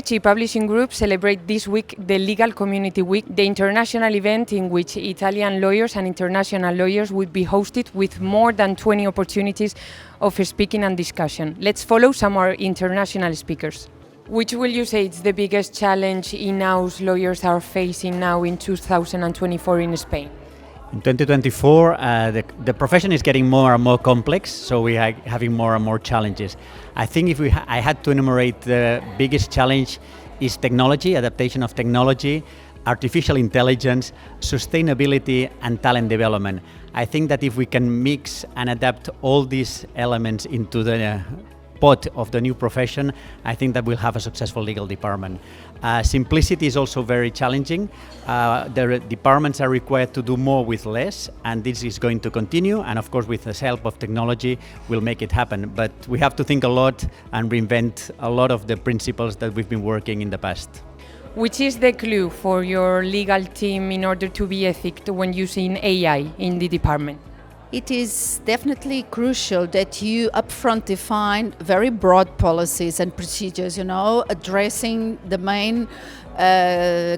Lecce Publishing Group celebrate this week the Legal Community Week, the international event in which Italian lawyers and international lawyers will be hosted with more than 20 opportunities of speaking and discussion. Let's follow some of our international speakers. Which will you say is the biggest challenge in-house lawyers are facing now in 2024 in Spain? In 2024, the profession is getting more and more complex, so we are having more and more challenges. I think if I had to enumerate the biggest challenge is technology, adaptation of technology, artificial intelligence, sustainability and talent development. I think that if we can mix and adapt all these elements into the pot of the new profession, I think that we'll have a successful legal department. Simplicity is also very challenging. The departments are required to do more with less, and this is going to continue, and of course with the help of technology we'll make it happen. But we have to think a lot and reinvent a lot of the principles that we've been working in the past. Which is the clue for your legal team in order to be ethical when using AI in the department? It is definitely crucial that you upfront define very broad policies and procedures, addressing the main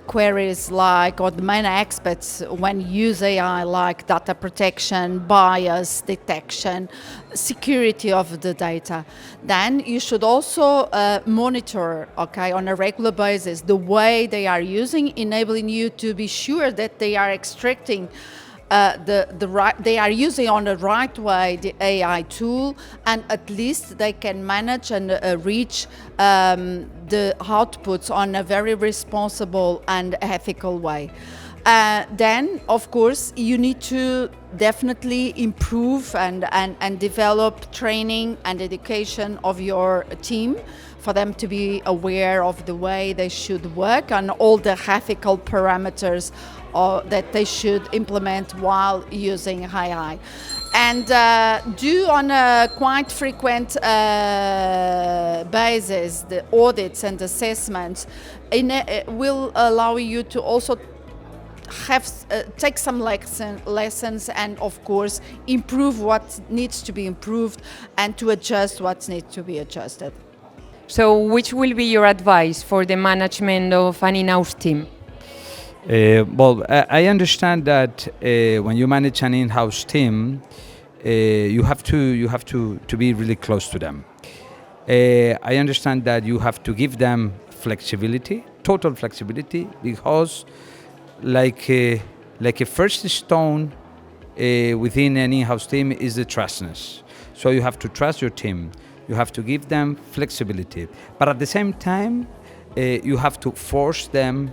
queries or the main aspects when you use AI, like data protection, bias detection, security of the data. Then you should also monitor, on a regular basis, the way they are using, enabling you to be sure that they are extracting they are using on the right way the AI tool, and at least they can manage and reach the outputs on a very responsible and ethical way. Then, of course, you need to definitely improve and develop training and education of your team for them to be aware of the way they should work and all the ethical parameters that they should implement while using AI. And do on a quite frequent basis the audits and assessments will allow you to also take some lessons and of course improve what needs to be improved and to adjust what needs to be adjusted. So which will be your advice for the management of an in-house team? I understand that when you manage an in-house team, you have to be really close to them. I understand that you have to give them flexibility, total flexibility, because like a first stone within an in-house team is the trustness. So you have to trust your team. You have to give them flexibility, but at the same time, you have to force them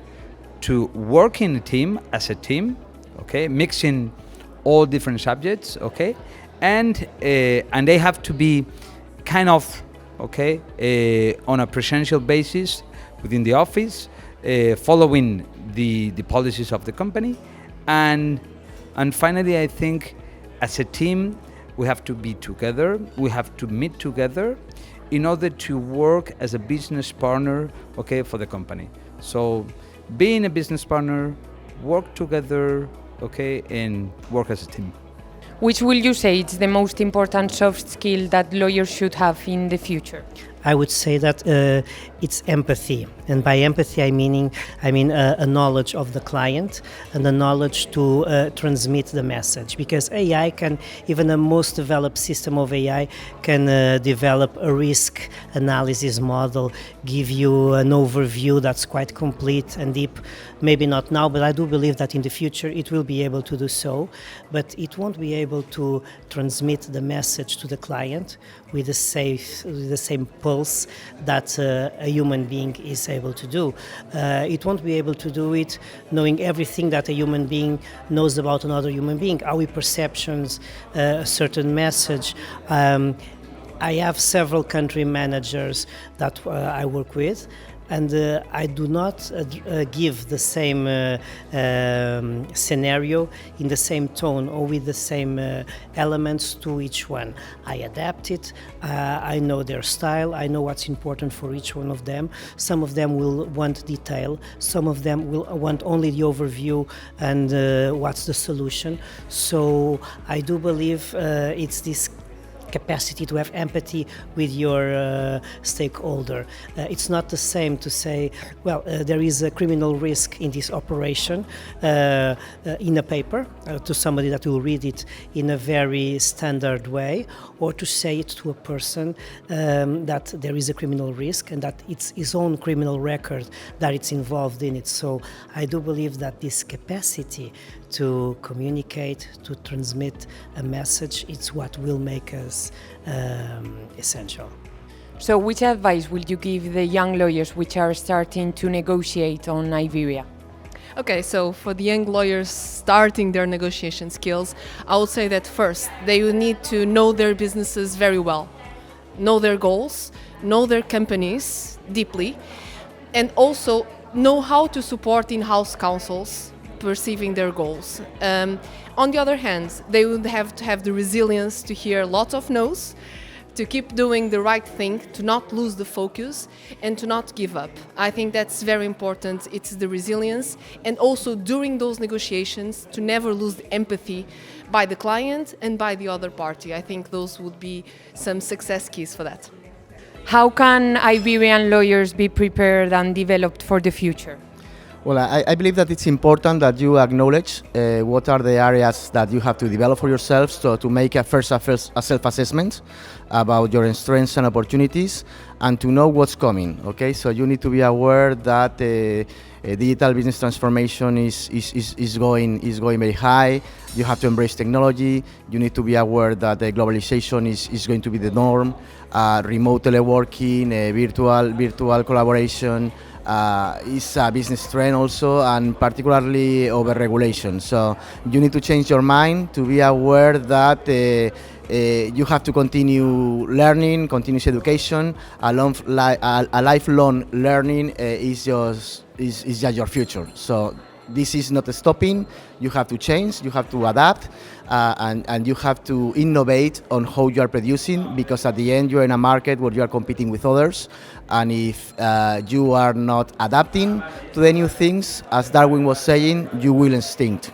to work in a team as a team, mixing all different subjects, and they have to be kind of, on a presential basis within the office, following the policies of the company, and finally, I think as a team we have to be together. We have to meet together in order to work as a business partner, for the company. So, being a business partner, work together, and work as a team. Which will you say is the most important soft skill that lawyers should have in the future? I would say that it's empathy, and by empathy I mean a knowledge of the client and the knowledge to transmit the message. Because AI can, even a most developed system of AI can develop a risk analysis model, give you an overview that's quite complete and deep. Maybe not now, but I do believe that in the future it will be able to do so. But it won't be able to transmit the message to the client with the same pulse that a human being is able to do. It won't be able to do it knowing everything that a human being knows about another human being, our perceptions, a certain message. I have several country managers that I work with, and I do not give the same scenario in the same tone or with the same elements to each one. I adapt it, I know their style, I know what's important for each one of them. Some of them will want detail, some of them will want only the overview and what's the solution. So I do believe it's this capacity to have empathy with your stakeholder. It's not the same to say, well, there is a criminal risk in this operation in a paper to somebody that will read it in a very standard way, or to say it to a person that there is a criminal risk and that it's his own criminal record that it's involved in it. So I do believe that this capacity to communicate, to transmit a message, it's what will make us essential. So which advice will you give the young lawyers which are starting to negotiate on Iberia? Okay, so for the young lawyers starting their negotiation skills, I would say that first, they will need to know their businesses very well, know their goals, know their companies deeply, and also know how to support in-house counsels perceiving their goals. On the other hand, they would have to have the resilience to hear lots of no's, to keep doing the right thing, to not lose the focus, and to not give up. I think that's very important. It's the resilience, and also during those negotiations, to never lose the empathy by the client and by the other party. I think those would be some success keys for that. How can Iberian lawyers be prepared and developed for the future? Well, I believe that it's important that you acknowledge what are the areas that you have to develop for yourselves to make a self-assessment about your strengths and opportunities, and to know what's coming. Okay, so you need to be aware that digital business transformation is going very high. You have to embrace technology. You need to be aware that globalization is going to be the norm. Remote teleworking, virtual collaboration. Is a business trend also, and particularly over-regulation. So you need to change your mind to be aware that you have to continue learning, continuous education. A lifelong learning is just your future. So this is not stopping. You have to change, you have to adapt, and you have to innovate on how you are producing, because at the end you are in a market where you are competing with others, and if you are not adapting to the new things, as Darwin was saying, you will extinct.